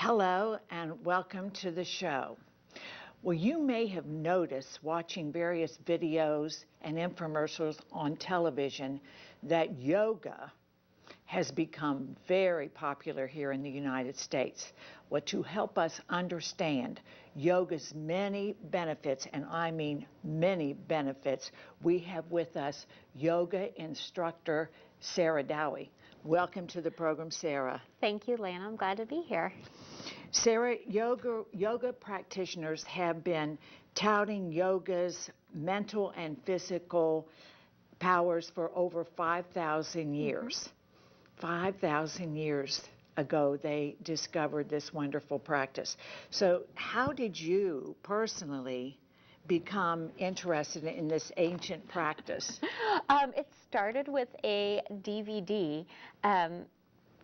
Hello and welcome to the show. Well, you may have noticed watching various videos and infomercials on television that yoga has become very popular here in the United States. Well, to help us understand yoga's many benefits, and I mean many benefits, we have with us yoga instructor Sara Dauwe. Welcome to the program, Sara. Thank you, Lana. I'm glad to be here. Sara, yoga practitioners have been touting yoga's mental and physical powers for over 5,000 years. 5,000 years ago, they discovered this wonderful practice. So how did you personally become interested in this ancient practice? It started with a DVD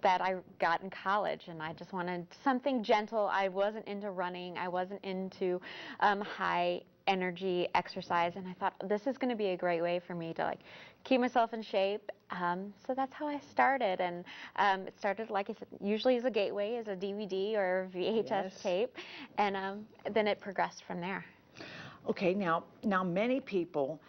that I got in college, and I just wanted something gentle. I wasn't into running. I wasn't into high energy exercise, and I thought this is going to be a great way for me to keep myself in shape. So that's how I started, and it started, like I said, usually as a gateway, as a DVD or VHS tape, and then it progressed from there. Okay, now many people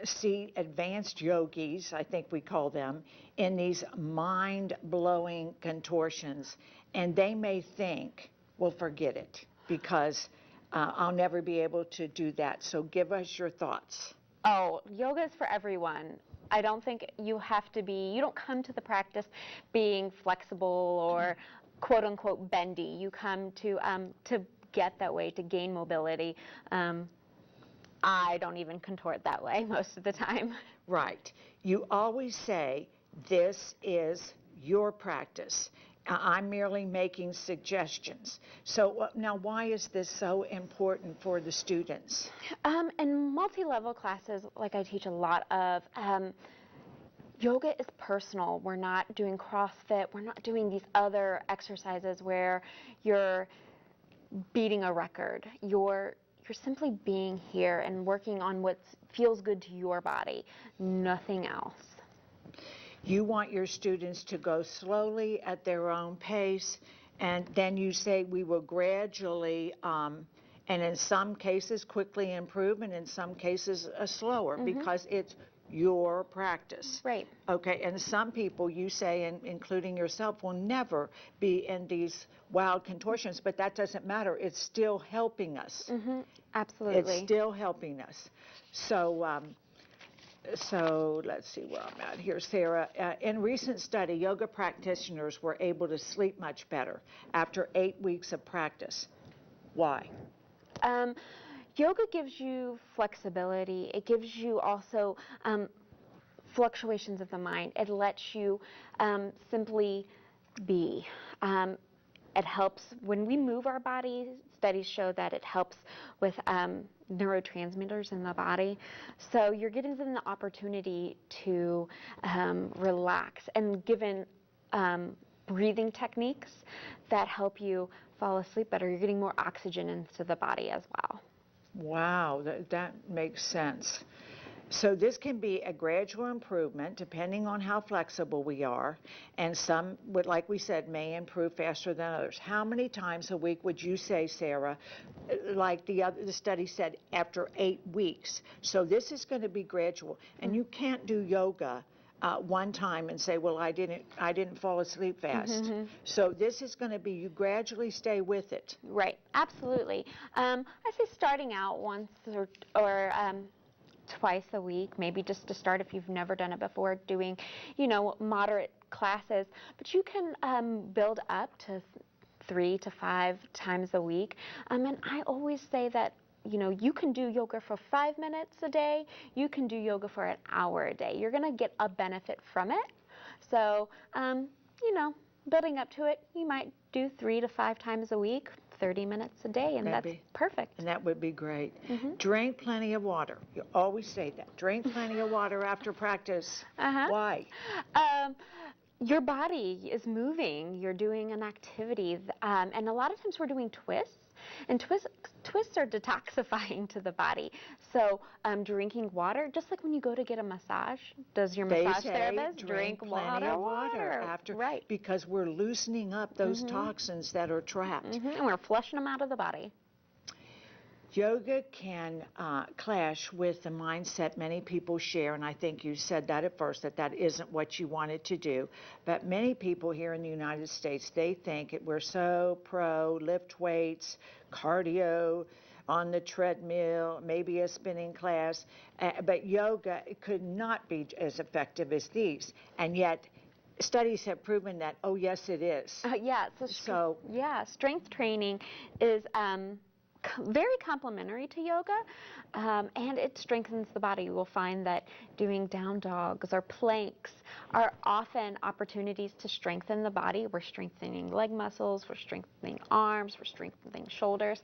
see advanced yogis, I think we call them, in these mind-blowing contortions, and they may think, well, forget it, because I'll never be able to do that. So give us your thoughts. Oh, yoga is for everyone. I don't think you have to be, you don't come to the practice being flexible or quote unquote bendy. You come to get that way, to gain mobility. I don't even contort that way most of the time. Right. You always say, this is your practice. I'm merely making suggestions. So now why is this so important for the students? In multi-level classes, like I teach a lot of, yoga is personal. We're not doing CrossFit. We're not doing these other exercises where you're beating a record. You're simply being here and working on what feels good to your body, nothing else. You want your students to go slowly at their own pace, and then you say we will gradually, and in some cases quickly improve, and in some cases slower, because it's your practice. Right. Okay, and some people, you say, and including yourself, will never be in these wild contortions, but that doesn't matter. It's still helping us. Absolutely. It's still helping us. So, so let's see where I'm at here, Sara. In recent study, yoga practitioners were able to sleep much better after 8 weeks of practice. Why? Yoga gives you flexibility. It gives you also fluctuations of the mind. It lets you simply be. It helps when we move our body. Studies show that it helps with neurotransmitters in the body. So you're getting the opportunity to relax, and given breathing techniques that help you fall asleep better, you're getting more oxygen into the body as well. Wow, that makes sense. So this can be a gradual improvement depending on how flexible we are, and some would, like we said, may improve faster than others. How many times a week would you say, Sara, like the study said, after 8 weeks? So this is going to be gradual, and you can't do yoga one time and say, well, I didn't fall asleep fast. So this is going to be, you gradually stay with it. Right, absolutely. I say starting out once or twice a week, maybe just to start if you've never done it before, doing, moderate classes. But you can build up to 3 to 5 times a week. And I always say that, you can do yoga for 5 minutes a day. You can do yoga for an hour a day. You're going to get a benefit from it. So, building up to it, you might do 3 to 5 times a week, 30 minutes a day, and that's perfect. And that would be great. Drink plenty of water. You always say that. Drink plenty of water after practice. Why? Your body is moving. You're doing an activity, and a lot of times we're doing twists. And twists twists are detoxifying to the body. So drinking water, just like when you go to get a massage, does your They massage say therapist drink plenty of water after, Right. because we're loosening up those toxins that are trapped. And we're flushing them out of the body. Yoga can clash with the mindset many people share, and I think you said that at first, that isn't what you wanted to do. But many people here in the United States, they think we're so pro lift weights, cardio, on the treadmill, maybe a spinning class, but yoga could not be as effective as these. And yet, studies have proven that, oh yes, it is. Strength training is very complementary to yoga, and it strengthens the body. You will find that doing down dogs or planks are often opportunities to strengthen the body. We're strengthening leg muscles, we're strengthening arms, we're strengthening shoulders.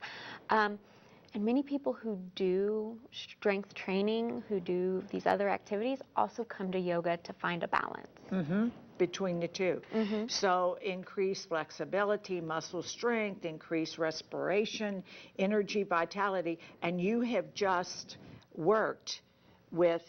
And many people who do strength training, who do these other activities, also come to yoga to find a balance. Between the two. So increase flexibility, muscle strength, increase respiration, energy, vitality. And you have just worked with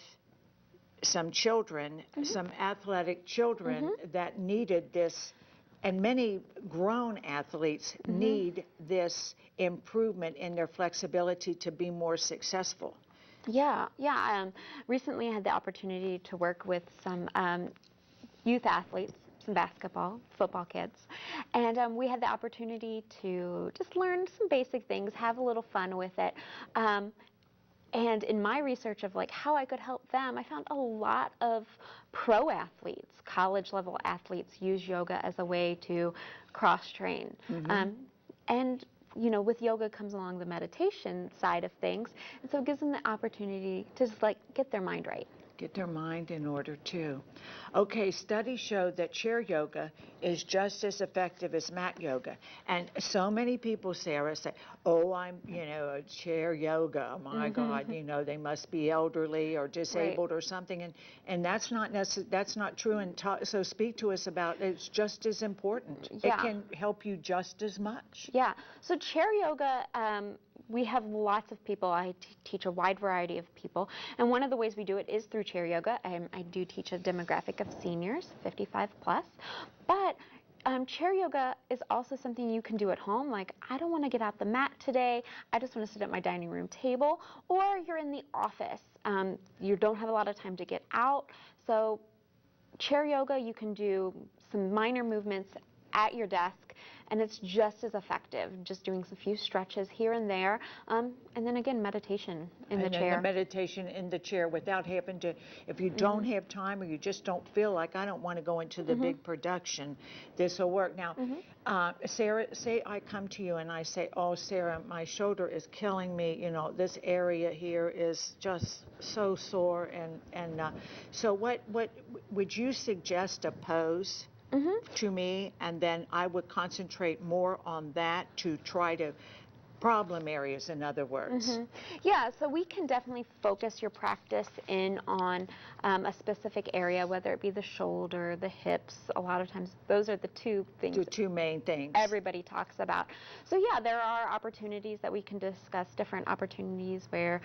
some children, some athletic children that needed this, and many grown athletes need this improvement in their flexibility to be more successful. Recently I had the opportunity to work with some youth athletes, some basketball, football kids, and we had the opportunity to just learn some basic things, have a little fun with it. And in my research of how I could help them, I found a lot of pro athletes, college level athletes, use yoga as a way to cross train. And with yoga comes along the meditation side of things, and so it gives them the opportunity to just get their mind right. Get their mind in order too. Okay, studies show that chair yoga is just as effective as mat yoga. And so many people, Sarah, say, oh, I'm, a chair yoga. My God, they must be elderly or disabled or something. And that's not true. And so speak to us about it's just as important. It can help you just as much. So chair yoga, we have lots of people. I teach a wide variety of people, and one of the ways we do it is through chair yoga. I do teach a demographic of seniors, 55 plus, but chair yoga is also something you can do at home. I don't want to get out the mat today, I just want to sit at my dining room table, or you're in the office. You don't have a lot of time to get out, so chair yoga, you can do some minor movements at your desk, and it's just as effective, just doing a few stretches here and there, and then again, meditation in the chair. And the meditation in the chair without having to, if you don't have time or you just don't feel like, I don't want to go into the big production, this will work. Now, Sarah, say I come to you and I say, oh, Sarah, my shoulder is killing me, this area here is just so sore, and so what would you suggest a pose to me, and then I would concentrate more on that to try to problem areas, in other words. So we can definitely focus your practice in on a specific area, whether it be the shoulder, the hips. A lot of times those are the two things. The two main things everybody talks about. So there are opportunities that we can discuss, different opportunities where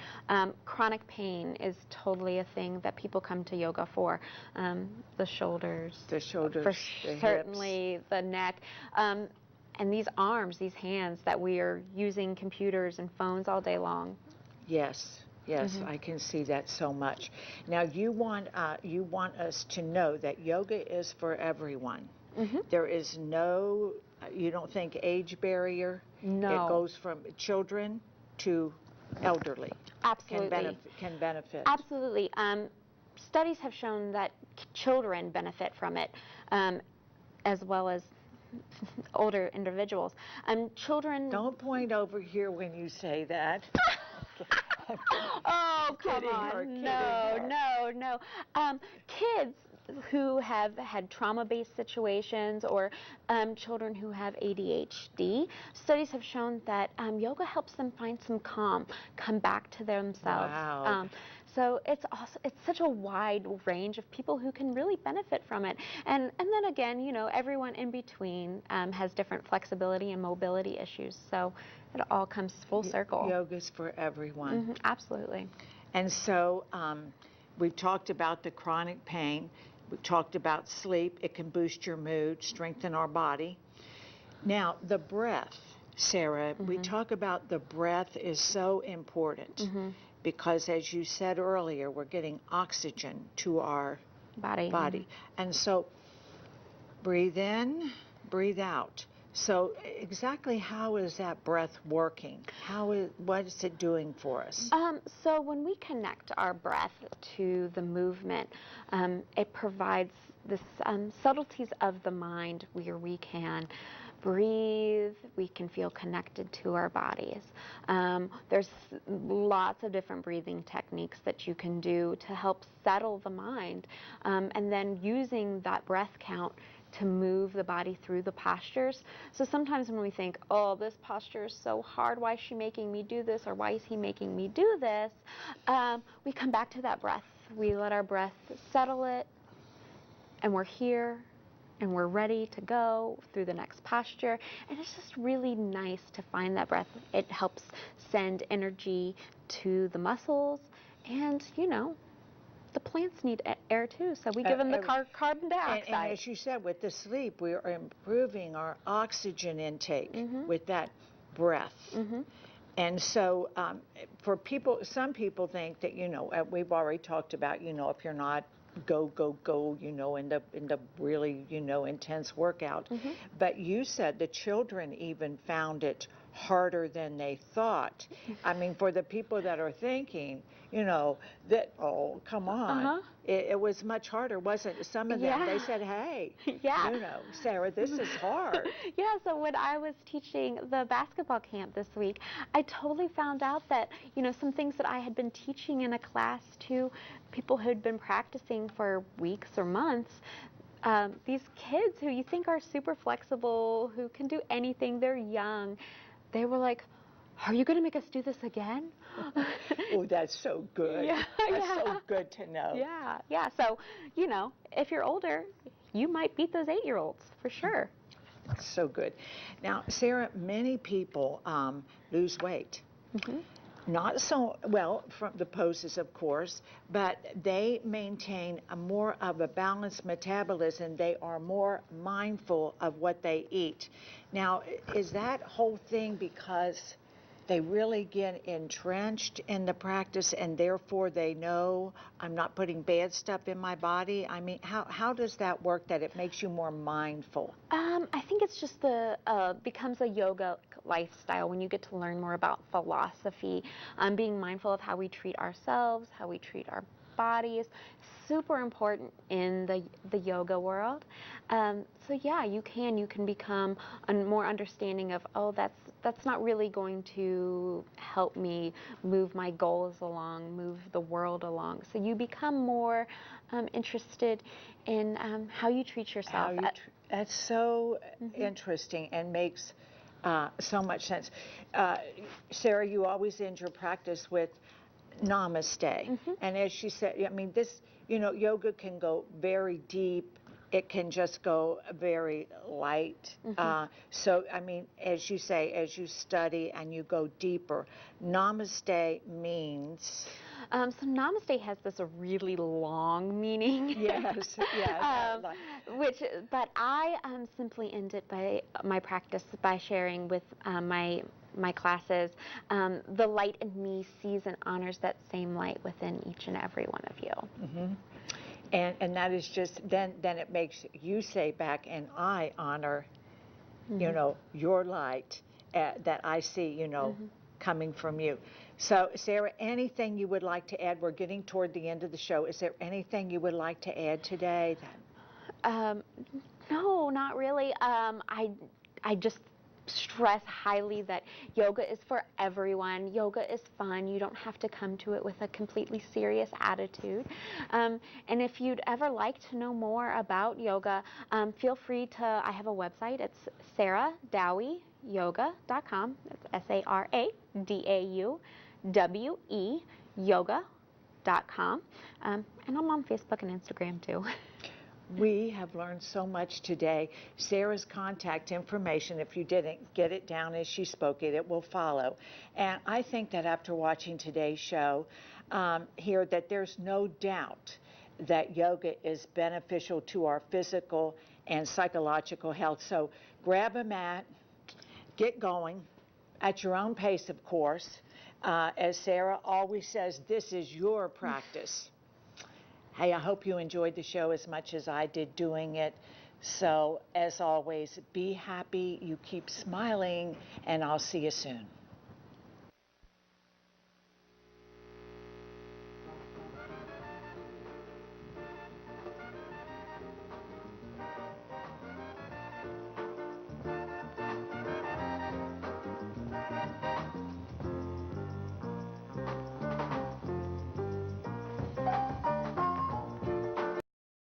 chronic pain is totally a thing that people come to yoga for. The shoulders, the certainly hips. The neck. And these arms, these hands that we are using computers and phones all day long. Yes, I can see that so much. Now you want us to know that yoga is for everyone. There is no, you don't think, age barrier? No. It goes from children to elderly. Absolutely. Can benefit. Absolutely. Studies have shown that children benefit from it, as well as older individuals. Children... Don't point over here when you say that. Oh, come on. No. Kids, who have had trauma-based situations, or children who have ADHD, studies have shown that yoga helps them find some calm, come back to themselves. Wow. So it's such a wide range of people who can really benefit from it. And then again, everyone in between has different flexibility and mobility issues. So it all comes full circle. Yoga's for everyone. Absolutely. And so we've talked about the chronic pain. We've talked about sleep. It can boost your mood, strengthen our body. Now, the breath, Sarah, we talk about the breath is so important because, as you said earlier, we're getting oxygen to our body. And so breathe in, breathe out. So exactly how is that breath working? What is it doing for us? So when we connect our breath to the movement, it provides this subtleties of the mind where we can breathe, we can feel connected to our bodies. There's lots of different breathing techniques that you can do to help settle the mind, and then using that breath count to move the body through the postures. So sometimes when we think, oh, this posture is so hard, why is she making me do this, or why is he making me do this, we come back to that breath. We let our breath settle it, and we're here, and we're ready to go through the next posture. And it's just really nice to find that breath. It helps send energy to the muscles, and the plants need air too, so we give them the carbon dioxide. And as you said, with the sleep, we are improving our oxygen intake with that breath. And so for people, some people think that, we've already talked about, if you're not go, in the really, intense workout. But you said the children even found it harder than they thought. I mean, for the people that are thinking, that, oh, come on. It was much harder, wasn't it? Some of them, they said, hey, Sarah, this is hard. So when I was teaching the basketball camp this week, I totally found out that, some things that I had been teaching in a class to people who'd been practicing for weeks or months, these kids who you think are super flexible, who can do anything, they're young, they were like, are you going to make us do this again? Oh, that's so good. That's so good to know. So, if you're older, you might beat those 8-year-olds for sure. So good. Now, Sarah, many people lose weight. Not so well from the poses, of course, but they maintain more of a balanced metabolism. They are more mindful of what they eat. Now, is that whole thing because they really get entrenched in the practice and therefore they know I'm not putting bad stuff in my body? I mean, how does that work that it makes you more mindful? I think it's just becomes a yoga lifestyle when you get to learn more about philosophy, being mindful of how we treat ourselves, how we treat our bodies. Super important in the yoga world. So yeah, you can become more understanding of, oh, that's not really going to help me move my goals along, move the world along. So you become more interested in how you treat yourself. That's so interesting and makes so much sense. Sarah, you always end your practice with namaste. And as she said, I mean, this, yoga can go very deep. It can just go very light. So, I mean, as you say, as you study and you go deeper, namaste means? So namaste has this really long meaning. Yes. But I simply end it by my practice by sharing with my classes, the light in me sees and honors that same light within each and every one of you. And that is just, then it makes you say back, and I honor, your light that I see, coming from you. So, Sarah, anything you would like to add? We're getting toward the end of the show. Is there anything you would like to add today? No, not really. I just stress highly that yoga is for everyone. Yoga is fun. You don't have to come to it with a completely serious attitude. And if you'd ever like to know more about yoga, feel free to, I have a website. It's saradauwe.yoga.com. It's SARADAUWE yoga.com. And I'm on Facebook and Instagram too. We have learned so much today. Sara's contact information, if you didn't get it down as she spoke it, it will follow. And I think that after watching today's show here, that there's no doubt that yoga is beneficial to our physical and psychological health. So grab a mat, get going at your own pace, of course. As Sara always says, this is your practice. Hey, I hope you enjoyed the show as much as I did doing it. So, as always, be happy, you keep smiling, and I'll see you soon.